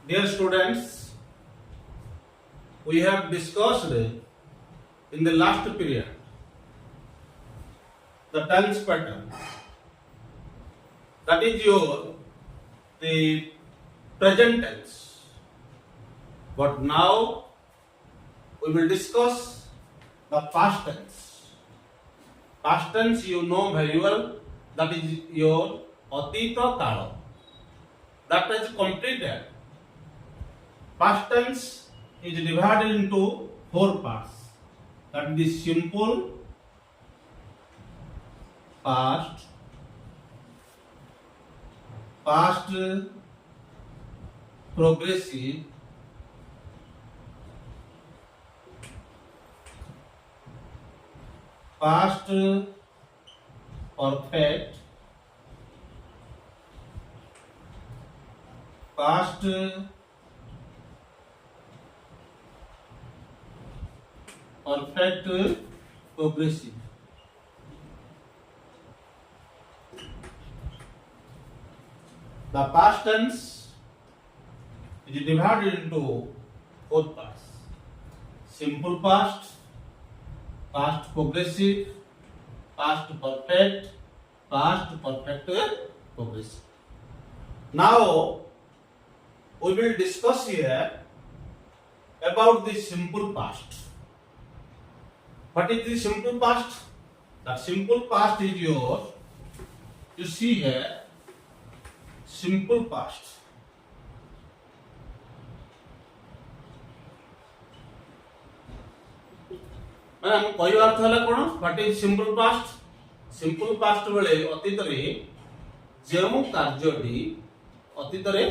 Dear students, we have discussed in the last period the tense pattern. That is the present tense. But now we will discuss the past tense. Past tense you know very well. That is your atita kala. That is completed. Past tense is divided into four parts. That is the simple past, past progressive, past perfect, past perfect progressive. The past tense is divided into four parts: simple past, past progressive, past perfect, past perfect progressive. Now we will discuss here about the simple past. What is the simple past? The simple past is yours. You see here, simple past. मैंने कई अर्थ है कौन what is simple past simple past बेले अतीत रे जेउ कार्यटी अतीत रे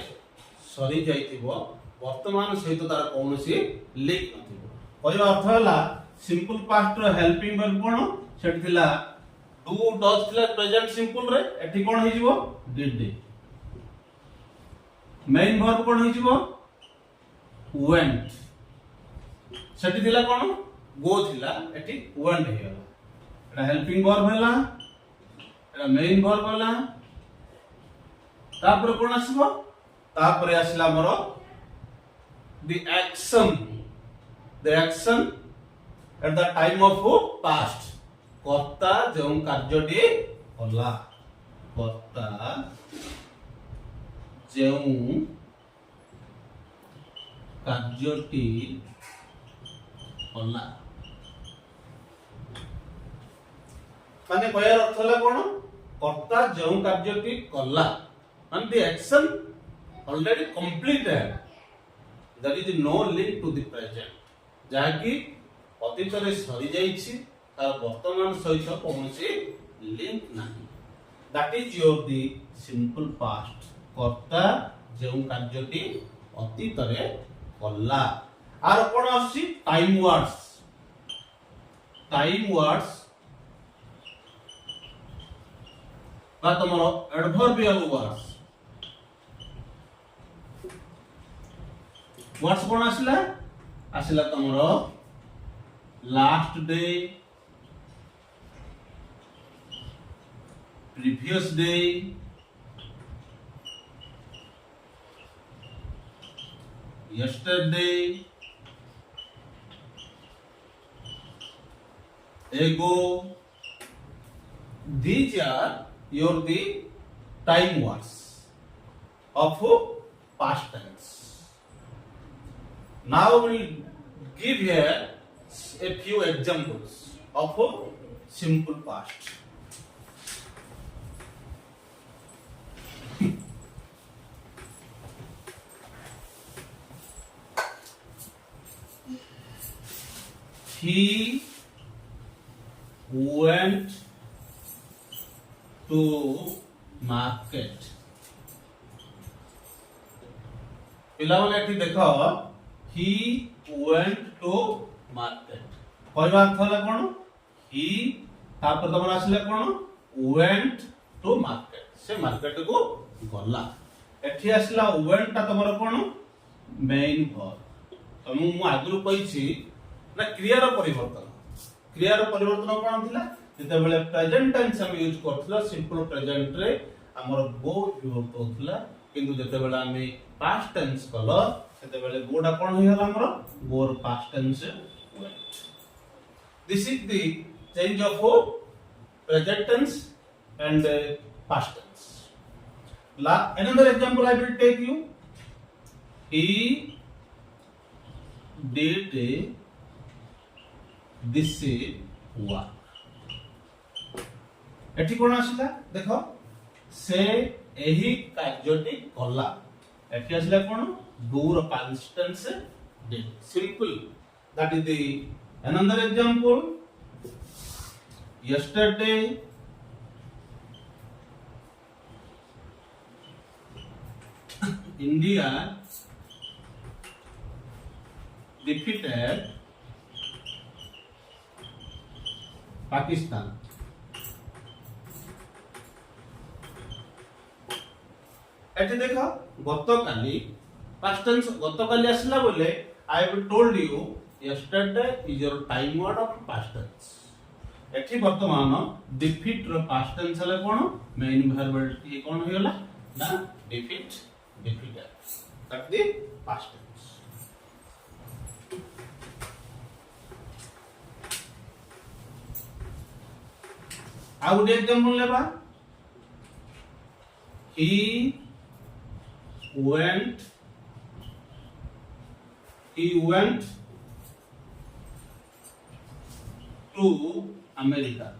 सरी जाइतिबो वर्तमान सहित तार कोनोसी लिंक नथिबो कई अर्थ हला सिंपल पास्ट रो हेल्पिंग वर्ब कोन सेट थिला डू डज थिला प्रेजेंट सिंपल रे एठी कोन हे जिवो डिड मेन वर्ब कोन हे जिवो वेंट सेठी थिला कोन गो थिला एठी वेंट हे गला एटा हेल्पिंग वर्ब हैला एटा मेन वर्ब हैला तापर कोन आसीबो तापर आसीला हमरो the action at the time of past कर्ता जो कार्यटी कला कर्ता जो कार्यटी कला माने कहर अर्थ हला कोन कर्ता जो कार्यटी कला and the action already completed, there is no link to the present जाकी अतीत रे सरी जाइछि तार वर्तमान सहित कोनोसी लिंक नाही. That is your the simple past कर्ता जो कार्यटी अतीत रे कला. आर कोन आसी टाइम वर्ड्स बा तमरो adverbial words cone आसिला तमरो last day, previous day, yesterday, ago. These are your the time words of past tense. Now we give here a few examples of simple past. He went to market. पिला वाले एठी देखो he went to market कहबा अर्थ हला कोन ही तापर तमर आसले कोन went to market से मार्केट को गला एठी आसला वेंट ता तमर कोन मेन वर्ब तमु मु आगरु कहिछि ना क्रियार परिवर्तन कोन थिला जते बेले प्रेजेंट टेंस हम यूज करथला सिंपल प्रेजेंट रे हमर गो विभक्त होतला किंतु जते बेला हमें पास्ट टेंस कलो सेते बेले गोडा कोन होय हला हमर गोर past tense went. This is the change of present tense and past tense. Another example I will take you. He did this work. एठी कोन आसिला देखो से एही कार्यटी कला एठी आसिला कोन do ର past tense did. Simple. That is the another example. Yesterday India defeated Pakistan. एठी देखो गतकाली past tense गतकाली आसला बोले I have told you yesterday is your time word of past tense. एठी वर्तमान defeat रो past tense हले कोन main verb ये कोन होयला ना defeat defeated. That the past tense. I would example लेबा he went to America.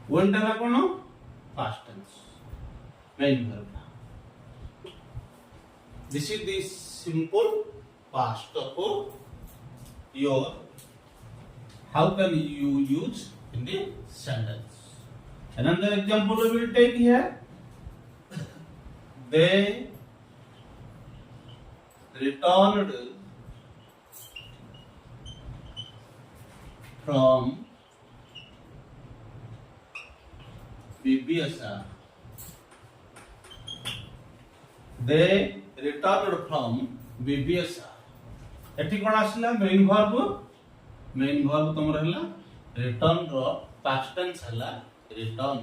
Went है कौन past tense main verb. This is the simple past of your. How can you use in the sentence? Another example we will take here. They returned from BBSR. They returned from BBSR. एठी कोन आसला main verb तमर हला return रो past tense हला return.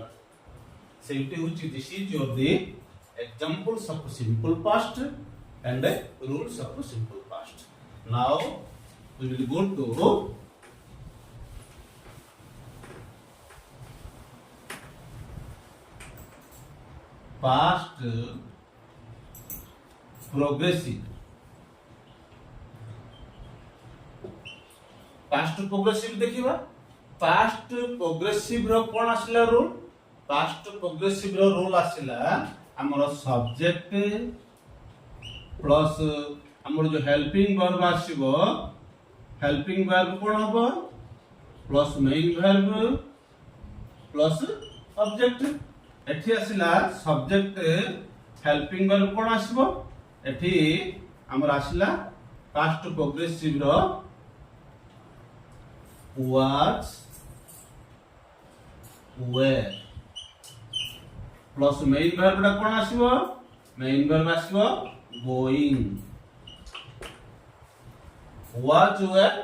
Safety which this is your the examples of simple past and rules of simple past. Now we will go to past progressive. Past progressive देखिबा past progressive रो कोन आसिला rule past progressive रो rule आसिला हमर subject plus हमर जो helping verb आसीबो helping verb कोन होबो plus main verb plus object एठी आसिला subject helping verb कोन आसीबो एठी हमर आसिला past progressive row was were plus main verb टा कोन आसीबो main verb आसीबो going was were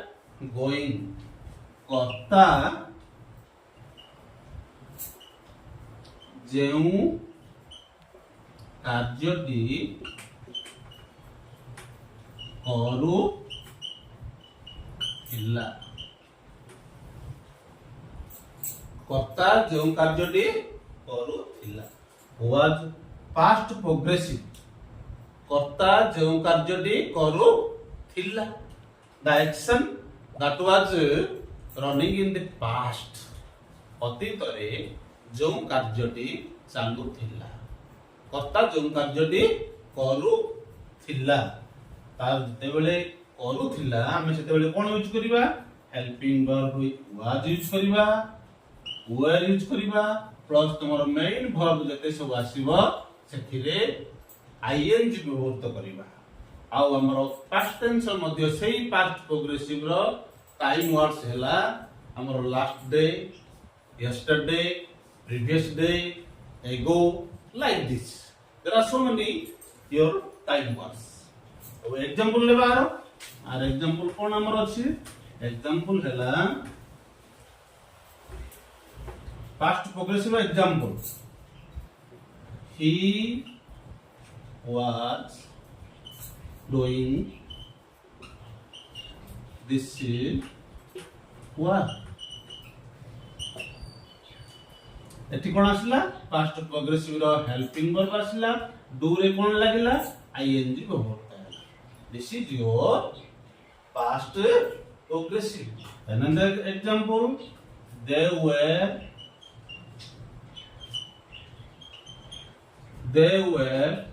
going कर्ता जेउ कार्यटी करू थिला कर्ता जो कार्यटी करूथिला was past progressive कर्ता जो कार्यटी करूथिला the action that was running in the past अतीत रे जो कार्यटी चालुथिला कर्ता जो कार्यटी करूथिला तार जते बेले करूथिला हम सेते बेले कोन यूज करिबा हेल्पिंग वर्ब was यूज करिबा were यूज करिबा प्लस तमर मेन वर्ब जते सब आसीबो सेथिरे आईएनजी व्यवहार करिबा आ हमर पास्ट टेंस मध्ये सेही पास्ट प्रोग्रेसिव रो टाइम वर्ड्स हैला हमर last day yesterday previous day ago like this there are so many your time words अब एग्जांपल लेबा आर एग्जांपल कोन हमर अछि एग्जांपल हैला past progressive example. He was doing this work. Eighty कौन आसला past progressive रो helping verb आसला do रे कौन लागिला आईएनजी व्यवहार है this is your past progressive another example they were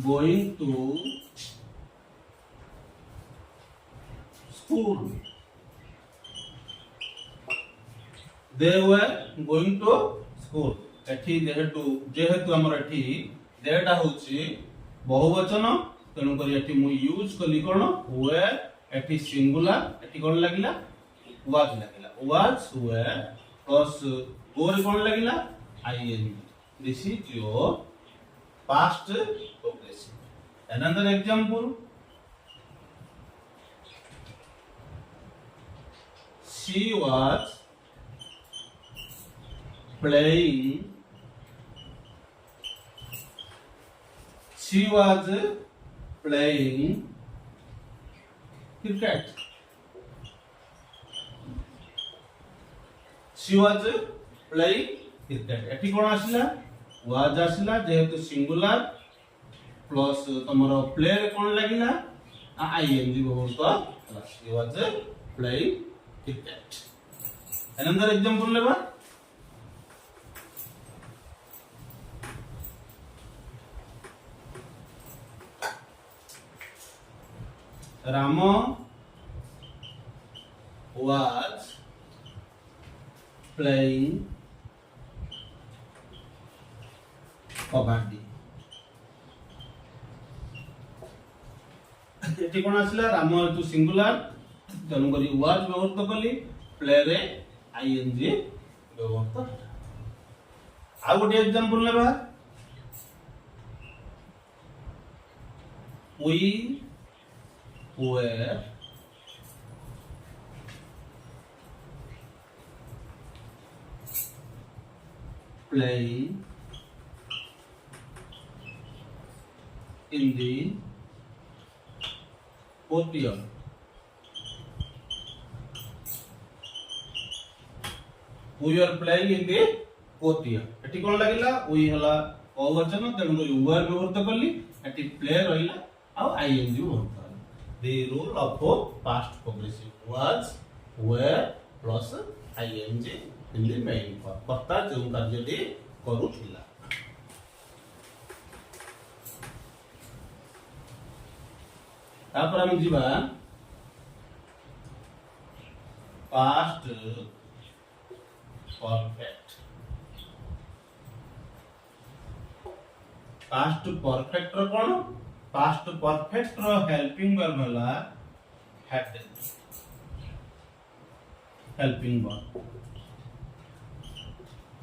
going to school. They were going to school. एठी जेहेतु हमर एठी देटा होची बहुवचन तेनु करी एठी मु यूज कली कोन were एठी सिंगुलर एठी कोन लागिला was were plus go रे कोन लागिला ing. This is your past progressive. Another example, she was playing cricket. She was playing cricket. एठी कोन आसिला was आसिला जेहेतु सिंगुलर प्लस तमरो प्ले रे कोन लागिला आईएनजी व्यवहार she was playing cricket. Another example लेबा Rama was playing kabaddi. एठी कोन आसला Ram to singular तनु करी was व्यवहार कली प्ले रे आईएनजी व्यवहार आ गोटे एग्जांपल लेबा we were playing in the courtyard. We were playing in the courtyard. एठी कोन लागिला we हला बहुवचन तेनु were व्यवहार करली एठी play रहिला आ आईएनजी व्यवहार. The rule of past progressive was were plus ing in the main form. कर्ता जो कार्यटी करूथिला. तापर हम जीवा past perfect. past perfect रो कोन past perfect रो helping verb होला had. helping verb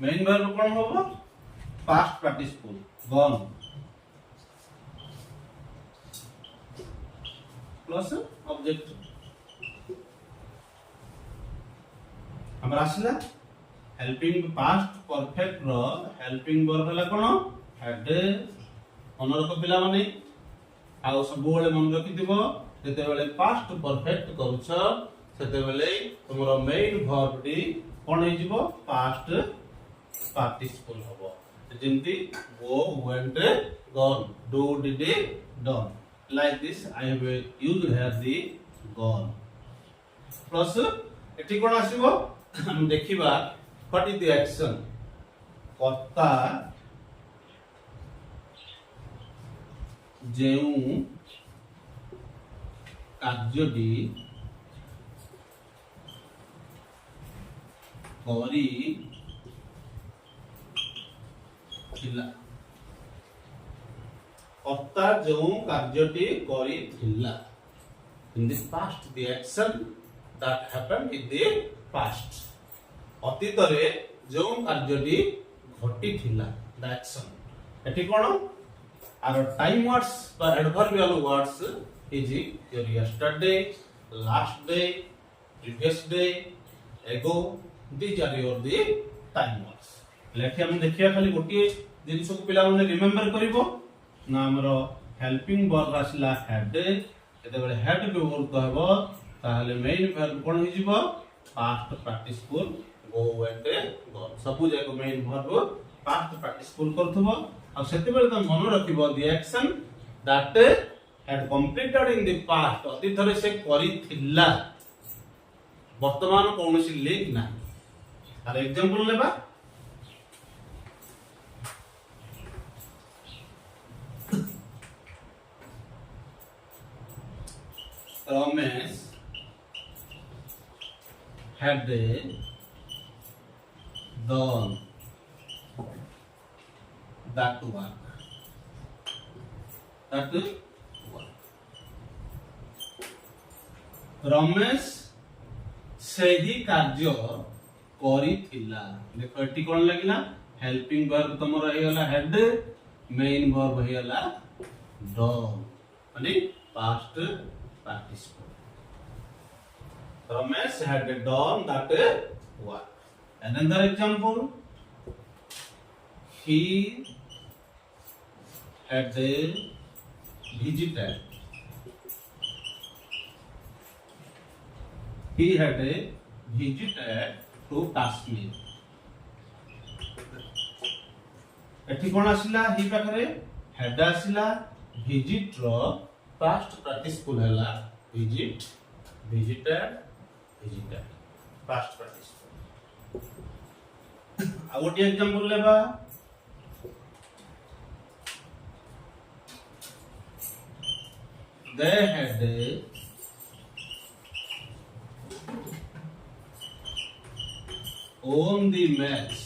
main verb कोन होबो past participle gone plus object. हमरा आसला helping past perfect रो helping verb होला कोन had. ଅନର को पिला माने आ सब बेले मन रखि दिबो जते बेले पास्ट परफेक्ट करूछ सेते बेले तुमरो मेन वर्ब डी कोन हे जिवो पास्ट पार्टिसिपल होबो जेंति go went gone do did done like this I have used here the gone plus एठी कोन आसीबो हम देखिबा what is the action कर्ता जेउ କାର୍ଯ୍ୟଟି କରିଥିଲା कर्ता जो कार्यटी करिथिला in the past the action that happened in the past अतीत रे जो कार्यटी घटिथिला the action एठी कोन our time words or adverbial words is your yesterday, last day, previous day, ago. These are your the time words. लेखि हम देखिया खाली गोटे जिनिस को पिला माने रिमेंबर करिवो ना हमरो हेल्पिंग वर्ब आसला हैड एते बेले हैड व्यवहार हेबो ताहले मेन वर्ब कोन हो जिवो past participle go went go सबु जाको मेन वर्ब पास्ट पार्टिसिपल करथबो आ सेते बेले त मन रखिबो the action that had completed in the past अतीत रे से करिथिला वर्तमान कोनोसी लिंक ना आर एग्जांपल लेबा Ramesh had done that work. Ramesh से ही कार्य करिथिला देखो एटी कोन लागिला हेल्पिंग वर्ब तमरो हेला हेड मेन वर्ब हेला डन माने past participle. Ramesh had done that work. Another example, he had visited. He had visited to Kashmir. एठी कोन आसिला ही पाखरे हेड आसिला विजिट रो पास्ट पार्टिसिपल हैला विजिट विजिटेड पास्ट पार्टिसिपल आ गोटे example लेबा they had won the match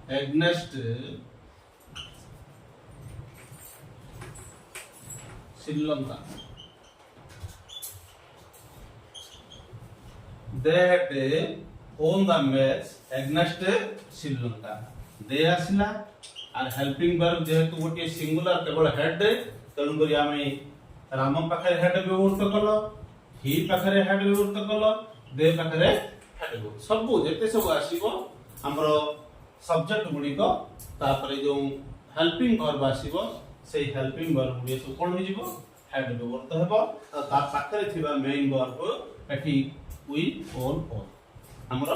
against Sri Lanka. They had won the match against Sri Lanka. They आसिला और helping verb जेहेतु गोटे singular केवल head तेणु करी आमे राम पाखरे हेड व्यवहार कलो ही पाखरे हेड व्यवहार कलो दे पाखरे हेड व्यवहार सब जेते सब आसीबो हमरो सब्जेक्ट गुडी को तापरे जो हेल्पिंग वर्ब आसीबो से हेल्पिंग वर्ब गुडी सो कोन हो जिवो हेड व्यवहार हेबो ता पाखरे थिबा मेन वर्ब एठी वी ऑन हमरो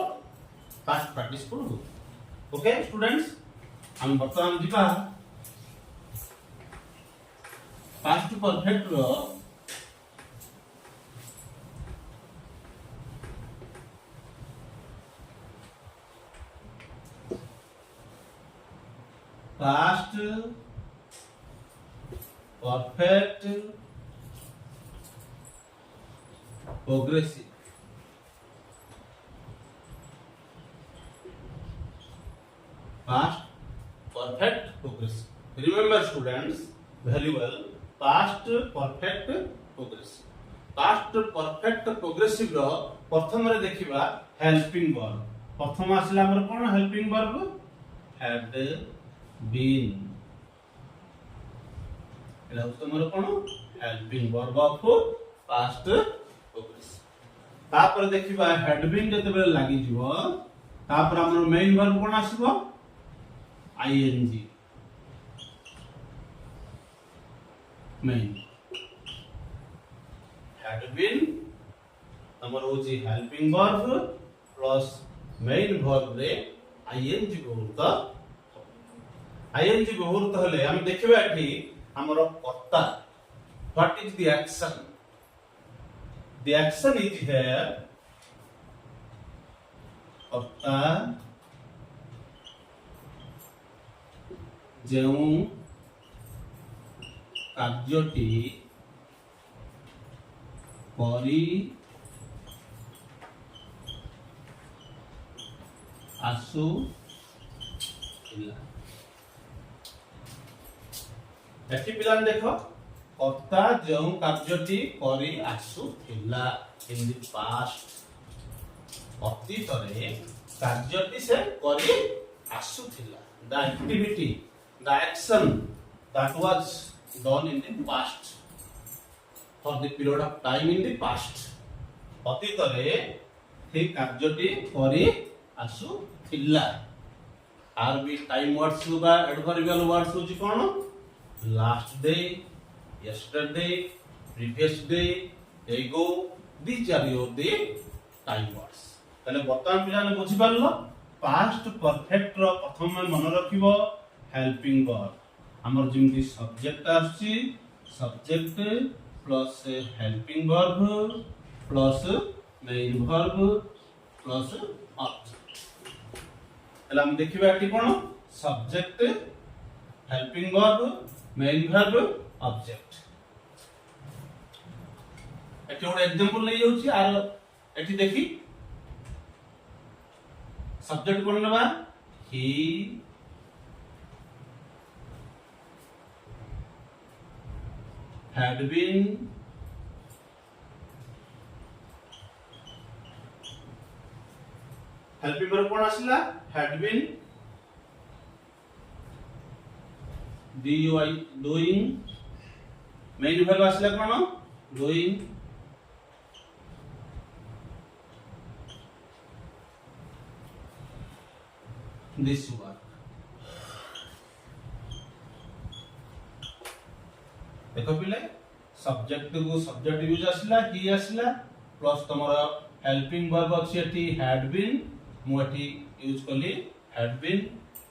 पास्ट पार्टिसिपल हो ओके स्टूडेंट्स हम वर्तमान जिबा पास्ट परफेक्ट रो past perfect progressive past perfect progressive remember students very well past perfect progressive past perfect progressive रो प्रथम रे देखिबा हेल्पिंग वर्ब प्रथम आसला हमर कोन हेल्पिंग वर्ब had been एला तुमरो कोन helping verb of past progress तापर देखिबा हैड बीन जते बेले लागि जिवो तापर हमर मेन वर्ब कोन आसीबो आईएनजी मेन हैड बीन हमर होजी helping verb plus main verb रे आईएनजी बहुत आईएनजी बहुत हले हम देखिबा एठी हमरो कर्ता what is the action is here कर्ता जेउ कार्यटी करी आसु एठी पिलान देखो कर्ता जो कार्यटी करी आसुथिला इन द पास्ट अतीत रे कार्यटी से करी आसुथिला the activity the action that was done in the past, for the period of time in the past. ଅତୀତରେ ସେ କାର୍ଯ୍ୟଟି କରି ଆସୁଥିଲା। आर भी टाइम वर्ड्स होगा, एडवर्बियल वर्ड्स होची कोन? Last day, yesterday, previous day, ago, these are your the time words. तले वर्तमान पिलाने बुझी पारलो पास्ट परफेक्ट रो प्रथम में मन रखिबो हेल्पिंग वर्ब। हमर जिमती सब्जेक्ट आछि, subject plus helping verb plus main verb plus object. तले हम देखिबा एटी कोन? Subject, helping verb, main verb, object. एटी ଗୋଟେ एग्जांपल ले जाउची आर एटी देखि सब्जेक्ट कोन लेबा? He had been helping verb कोन आसिला? had been doing main verb आसिला कोन? doing this work। देखो पिले सब्जेक्ट को सब्जेक्ट यूज आसिला, ही आसिला प्लस तमरा हेल्पिंग वर्ब अछि एठी had been, मु एठी यूज करली had been।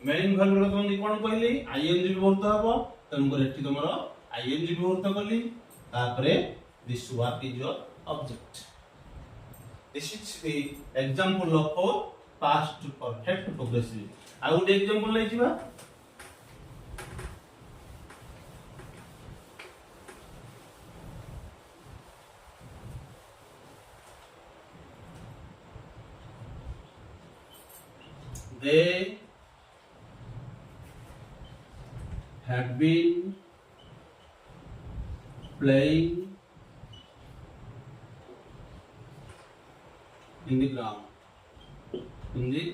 मेन वर्ब रो तुम कोन कहली? ing व्यवहृत हबो, तम को एठी तमरा ing व्यवहृत करली, तापरे this work is your object। This is the example of past perfect progressive। A good example ले जिबा। They had been playing in the ground, in the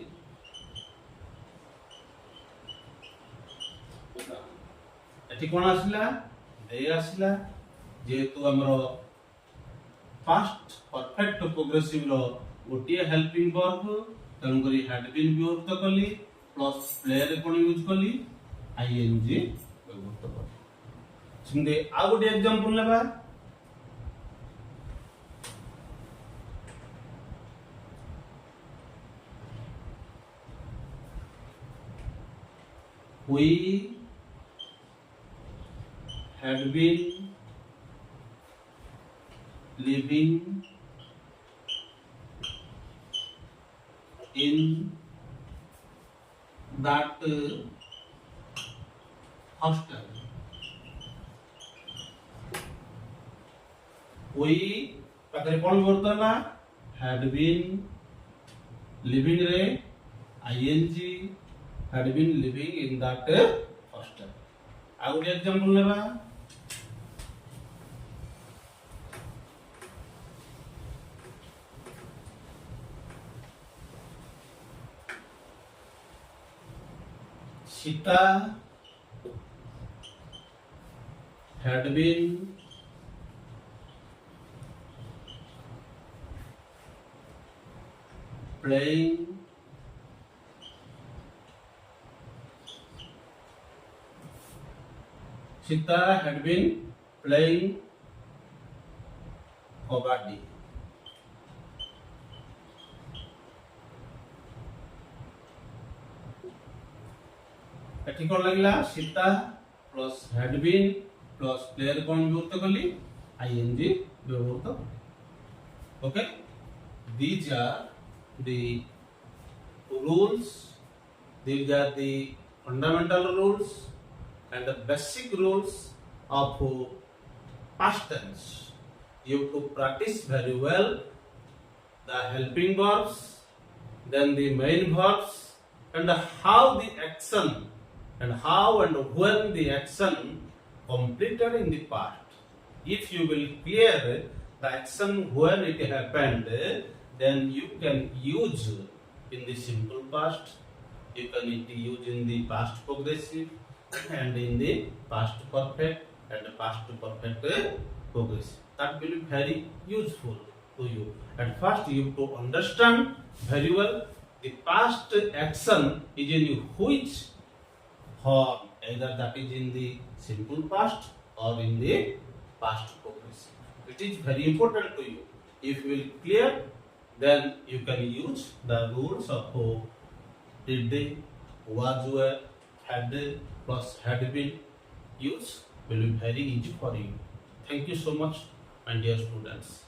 एठी कोन आसिला? दे आसिला। जेतु हमरो पास्ट परफेक्ट प्रोग्रेसिव रो गोटिए हेल्पिंग वर्ब, तन करी had been व्यवहृत कली plus play रे कोन use कली? ING व्यवहृत कली। सिंदे आ गोटे एग्जांपल लेबा। We had been living in that hostel। we पाखरे कोन वर्तला? had been living रे ing had been living in that hostel। A good example लेबा। Sita had been playing Sita had been playing kabaddi। एठी कोन लागला? Sita plus had been plus player कोन व्यवहृत कली? ING व्यवहृत। Okay, these are the rules, these are the fundamental rules and the basic rules of past tense। You have to practice very well the helping verbs, then the main verbs, and how the action and how and when the action completed in the past. If you will clear the action when it happened, then you can use in the simple past, you can use in the past progressive, and in the past perfect and past perfect progressive. That will be very useful to you. At first, you have to understand very well the past action is in which form, either that is in the simple past or in the past progressive. It is very important to you. If you will clear, then you can use the rules of did, was, were, had plus had been use will be very easy for you. Thank you so much, my dear students.